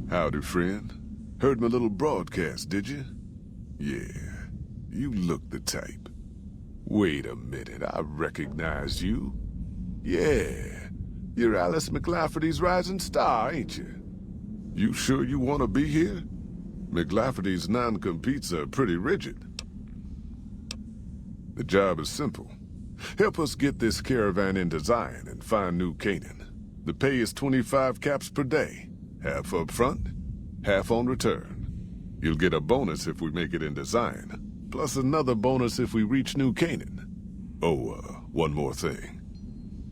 Howdy, friend. Heard my little broadcast, did you? Yeah, you look the type. Wait a minute, I recognize you. Yeah, you're Alice McLafferty's rising star, ain't you? You sure you want to be here? McLafferty's non-competes are pretty rigid. The job is simple. Help us get this caravan into Zion and find New Canaan. The pay is 25 caps per day. Half up front, half on return. You'll get a bonus if we make it into Zion, plus another bonus if we reach New Canaan. Oh, one more thing.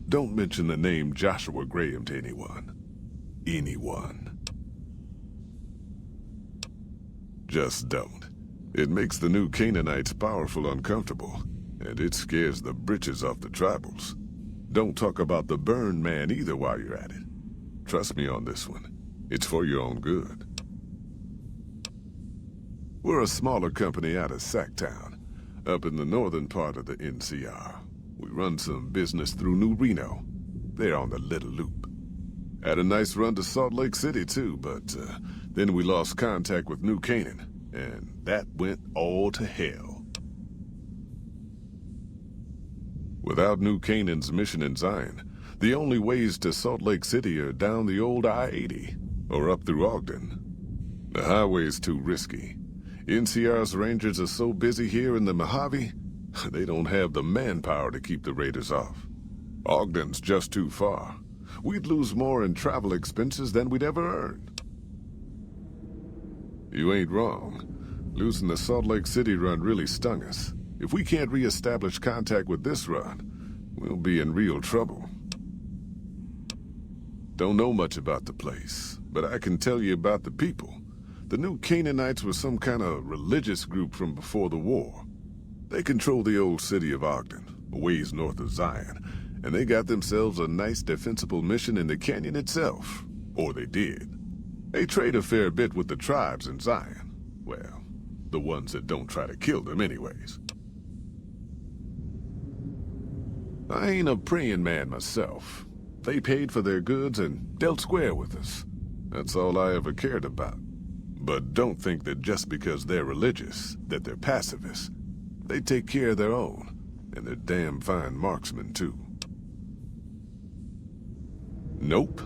Don't mention the name Joshua Graham to anyone. Anyone. Just don't. It makes the New Canaanites powerful uncomfortable, and it scares the britches off the tribals. Don't talk about the burn man either while you're at it. Trust me on this one. It's for your own good. We're a smaller company out of Sacktown, up in the northern part of the NCR. We run some business through New Reno. They're on the Little Loop. Had a nice run to Salt Lake City too, but then we lost contact with New Canaan, and that went all to hell. Without New Canaan's mission in Zion, the only ways to Salt Lake City are down the old I-80, or up through Ogden. The highway's too risky. NCR's rangers are so busy here in the Mojave, they don't have the manpower to keep the raiders off. Ogden's just too far. We'd lose more in travel expenses than we'd ever earn. You ain't wrong. Losing the Salt Lake City run really stung us. If we can't re-establish contact with this run, we'll be in real trouble. Don't know much about the place, but I can tell you about the people. The New Canaanites were some kind of religious group from before the war. They control the old city of Ogden, a ways north of Zion, and they got themselves a nice defensible mission in the canyon itself. Or they did. They trade a fair bit with the tribes in Zion. Well, the ones that don't try to kill them anyways. I ain't a praying man myself. They paid for their goods and dealt square with us. That's all I ever cared about. But don't think that just because they're religious, that they're pacifists. They take care of their own, and they're damn fine marksmen too. Nope.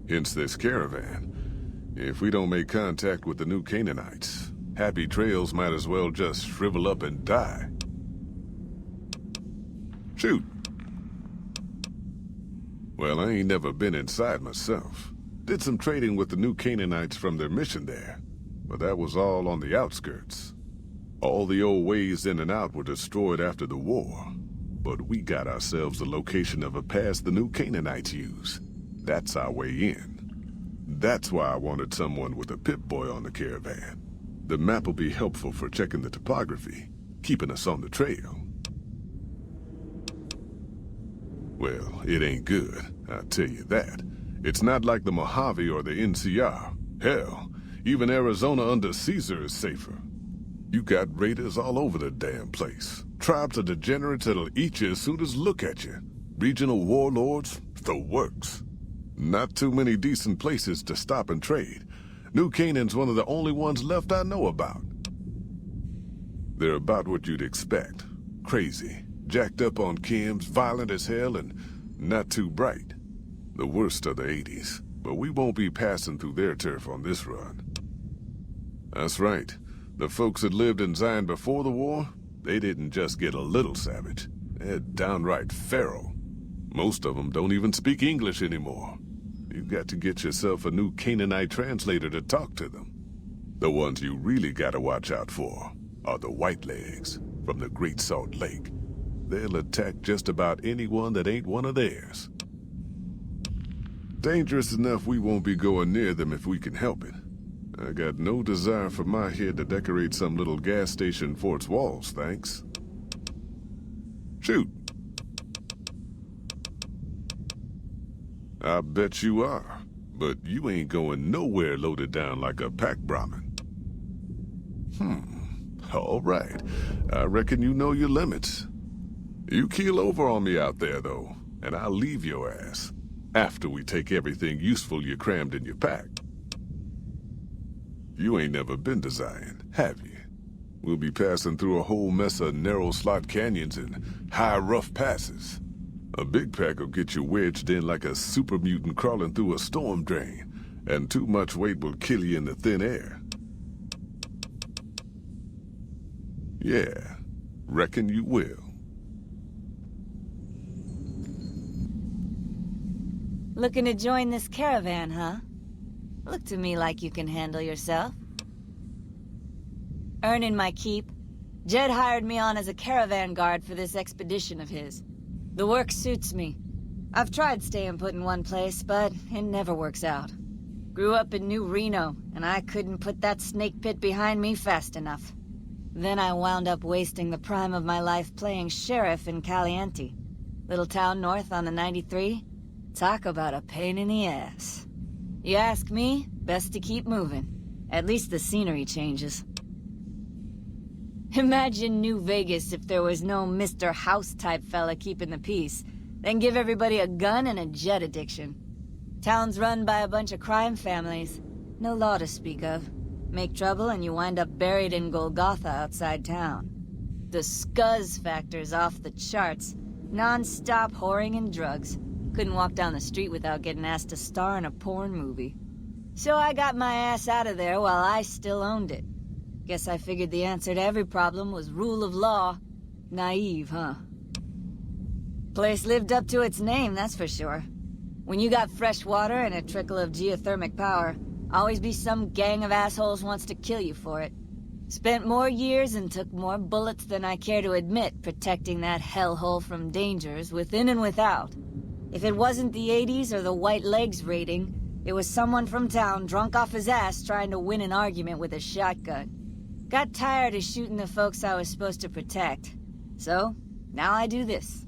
Hence this caravan. If we don't make contact with the New Canaanites, Happy Trails might as well just shrivel up and die. Shoot. Well, I ain't never been inside myself. Did some trading with the New Canaanites from their mission there, but that was all on the outskirts. All the old ways in and out were destroyed after the war, but we got ourselves the location of a pass the New Canaanites use. That's our way in. That's why I wanted someone with a Pip-Boy on the caravan. The map will be helpful for checking the topography, keeping us on the trail. Well, it ain't good, I'll tell you that. It's not like the Mojave or the NCR. Hell, even Arizona under Caesar is safer. You got raiders all over the damn place. Tribes of degenerates that'll eat you as soon as look at you. Regional warlords, the works. Not too many decent places to stop and trade. New Canaan's one of the only ones left I know about. They're about what you'd expect. Crazy. Jacked up on chems, violent as hell, and not too bright. The worst of the 80s, but we won't be passing through their turf on this run. That's right. The folks that lived in Zion before the war, they didn't just get a little savage. They're downright feral. Most of them don't even speak English anymore. You've got to get yourself a New Canaanite translator to talk to them. The ones you really gotta watch out for are the Whitelegs from the Great Salt Lake. They'll attack just about anyone that ain't one of theirs. Dangerous enough we won't be going near them if we can help it. I got no desire for my head to decorate some little gas station fort's walls, thanks. Shoot. I bet you are, but you ain't going nowhere loaded down like a pack Brahmin. All right. I reckon you know your limits. You keel over on me out there, though, and I'll leave your ass after we take everything useful you crammed in your pack. You ain't never been to Zion, have you? We'll be passing through a whole mess of narrow slot canyons and high rough passes. A big pack will get you wedged in like a super mutant crawling through a storm drain, and too much weight will kill you in the thin air. Yeah, reckon you will. Looking to join this caravan, huh? Look to me like you can handle yourself. Earning my keep, Jed hired me on as a caravan guard for this expedition of his. The work suits me. I've tried staying put in one place, but it never works out. Grew up in New Reno, and I couldn't put that snake pit behind me fast enough. Then I wound up wasting the prime of my life playing sheriff in Caliente. Little town north on the 93. Talk about a pain in the ass. You ask me, best to keep moving. At least the scenery changes. Imagine New Vegas if there was no Mr. House-type fella keeping the peace, then give everybody a gun and a jet addiction. Town's run by a bunch of crime families. No law to speak of. Make trouble and you wind up buried in Golgotha outside town. The scuzz factor's off the charts. Non-stop whoring and drugs. Couldn't walk down the street without getting asked to star in a porn movie. So I got my ass out of there while I still owned it. Guess I figured the answer to every problem was rule of law. Naive, huh? Place lived up to its name, that's for sure. When you got fresh water and a trickle of geothermic power, always be some gang of assholes wants to kill you for it. Spent more years and took more bullets than I care to admit protecting that hellhole from dangers within and without. If it wasn't the 80s or the white legs raiding, it was someone from town drunk off his ass trying to win an argument with a shotgun. Got tired of shooting the folks I was supposed to protect. So, now I do this.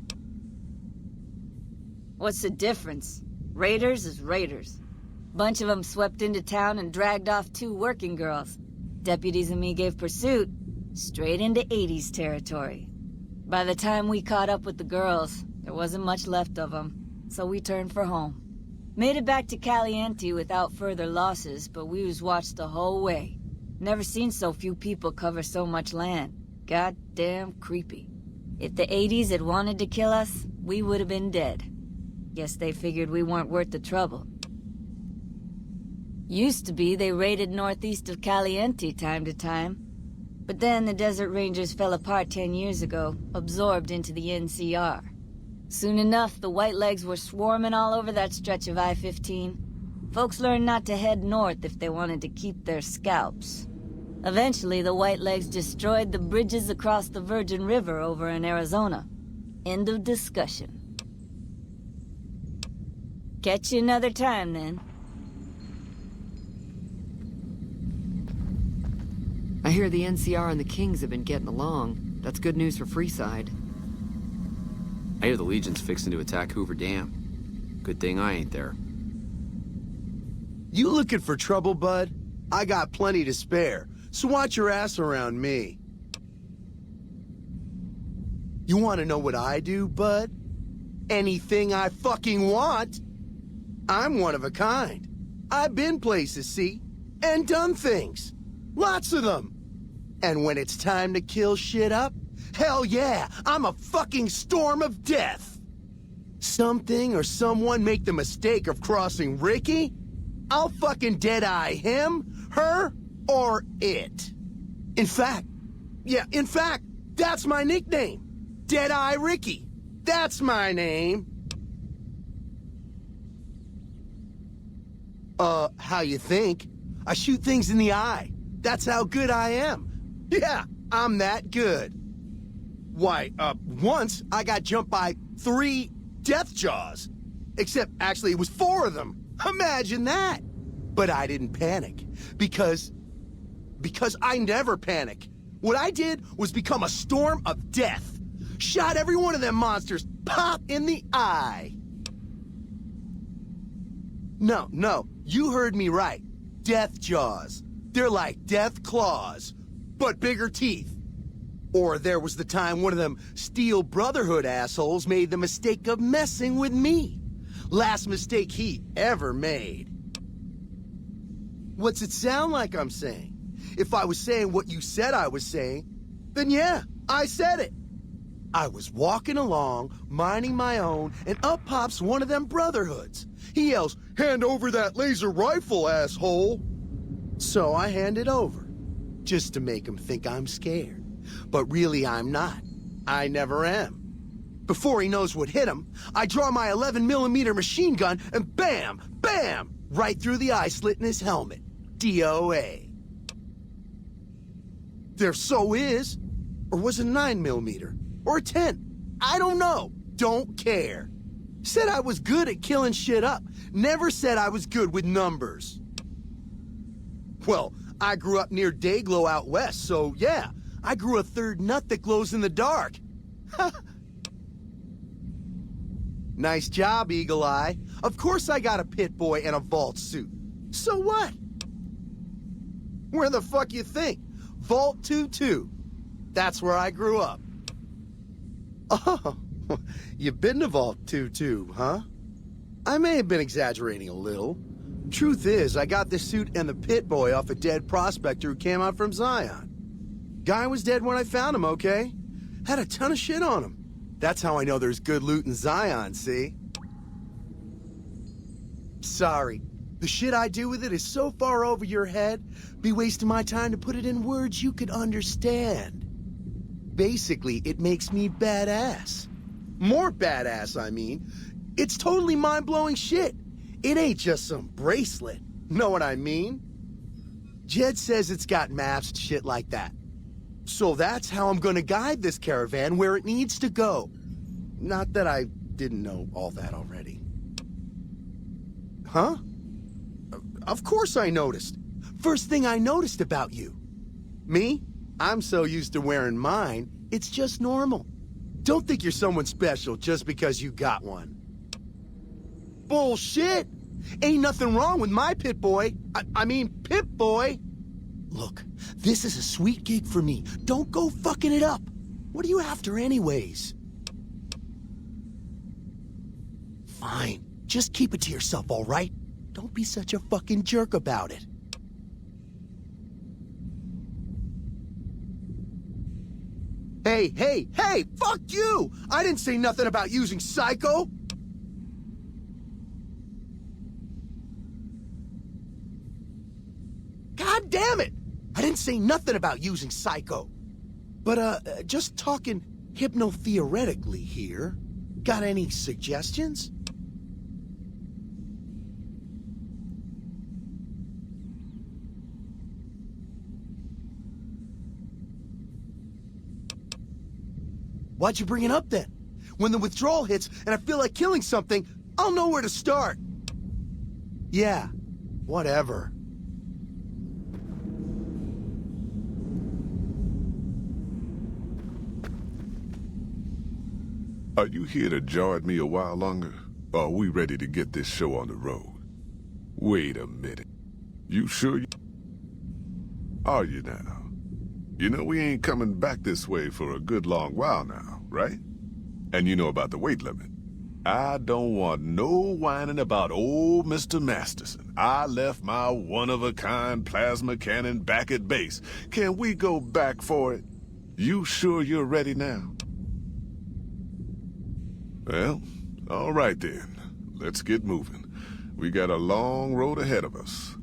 What's the difference? Raiders is raiders. Bunch of them swept into town and dragged off 2 working girls. Deputies and me gave pursuit, straight into 80s territory. By the time we caught up with the girls, there wasn't much left of them, so we turned for home. Made it back to Caliente without further losses, but we was watched the whole way. Never seen so few people cover so much land. Goddamn creepy. If the 80s had wanted to kill us, we would have been dead. Guess they figured we weren't worth the trouble. Used to be they raided northeast of Caliente time to time. But then the Desert Rangers fell apart 10 years ago, absorbed into the NCR. Soon enough, the Whitelegs were swarming all over that stretch of I-15. Folks learned not to head north if they wanted to keep their scalps. Eventually, the Whitelegs destroyed the bridges across the Virgin River over in Arizona. End of discussion. Catch you another time, then. I hear the NCR and the Kings have been getting along. That's good news for Freeside. I hear the Legion's fixing to attack Hoover Dam. Good thing I ain't there. You looking for trouble, bud? I got plenty to spare, so watch your ass around me. You want to know what I do, bud? Anything I fucking want. I'm one of a kind. I've been places, see, and done things. Lots of them. And when it's time to kill shit up, hell yeah, I'm a fucking storm of death. Something or someone make the mistake of crossing Ricky, I'll fucking dead-eye him, her, or it. In fact, that's my nickname. Dead-Eye Ricky. That's my name. How you think? I shoot things in the eye. That's how good I am. Yeah, I'm that good. Why, once I got jumped by 3 death jaws. Except, actually, it was 4 of them. Imagine that. But I didn't panic. Because I never panic. What I did was become a storm of death. Shot every one of them monsters pop in the eye. No, you heard me right. Death jaws. They're like death claws, but bigger teeth. Or there was the time one of them Steel Brotherhood assholes made the mistake of messing with me. Last mistake he ever made. What's it sound like I'm saying? If I was saying what you said I was saying, then yeah, I said it. I was walking along, minding my own, and up pops one of them brotherhoods. He yells, "Hand over that laser rifle, asshole!" So I hand it over, just to make him think I'm scared. But really I'm not. I never am. Before he knows what hit him, I draw my 11mm machine gun and bam, bam, right through the eye slit in his helmet. DOA. There so is. Or was it 9mm? Or a 10? I don't know. Don't care. Said I was good at killing shit up. Never said I was good with numbers. Well, I grew up near Dayglow out west, so yeah, I grew a third nut that glows in the dark. Nice job, Eagle Eye. Of course I got a pit boy and a vault suit. So what? Where the fuck you think? Vault 2-2. That's where I grew up. Oh, you've been to Vault 2-2, huh? I may have been exaggerating a little. Truth is, I got the suit and the pit boy off a dead prospector who came out from Zion. Guy was dead when I found him, okay? Had a ton of shit on him. That's how I know there's good loot in Zion, see? Sorry. The shit I do with it is so far over your head, be wasting my time to put it in words you could understand. Basically, it makes me badass. More badass, I mean. It's totally mind-blowing shit. It ain't just some bracelet. Know what I mean? Jed says it's got maps and shit like that. So that's how I'm gonna guide this caravan where it needs to go. Not that I didn't know all that already. Huh? Of course I noticed. First thing I noticed about you. Me? I'm so used to wearing mine, it's just normal. Don't think you're someone special just because you got one. Bullshit! Ain't nothing wrong with my pit boy. I mean, Pip Boy. Look, this is a sweet gig for me. Don't go fucking it up. What are you after anyways? Fine. Just keep it to yourself, all right? Don't be such a fucking jerk about it. Hey, hey, hey! Fuck you! I didn't say nothing about using Psycho! God damn it! I didn't say nothing about using Psycho. But, just talking hypno-theoretically here. Got any suggestions? Why'd you bring it up then? When the withdrawal hits and I feel like killing something, I'll know where to start. Yeah, whatever. Are you here to jar at me a while longer? Or are we ready to get this show on the road? Wait a minute. You sure you... Are you now? You know we ain't coming back this way for a good long while now, right? And you know about the weight limit. I don't want no whining about old Mr. Masterson. I left my one-of-a-kind plasma cannon back at base. Can we go back for it? You sure you're ready now? Well, all right then. Let's get moving. We got a long road ahead of us.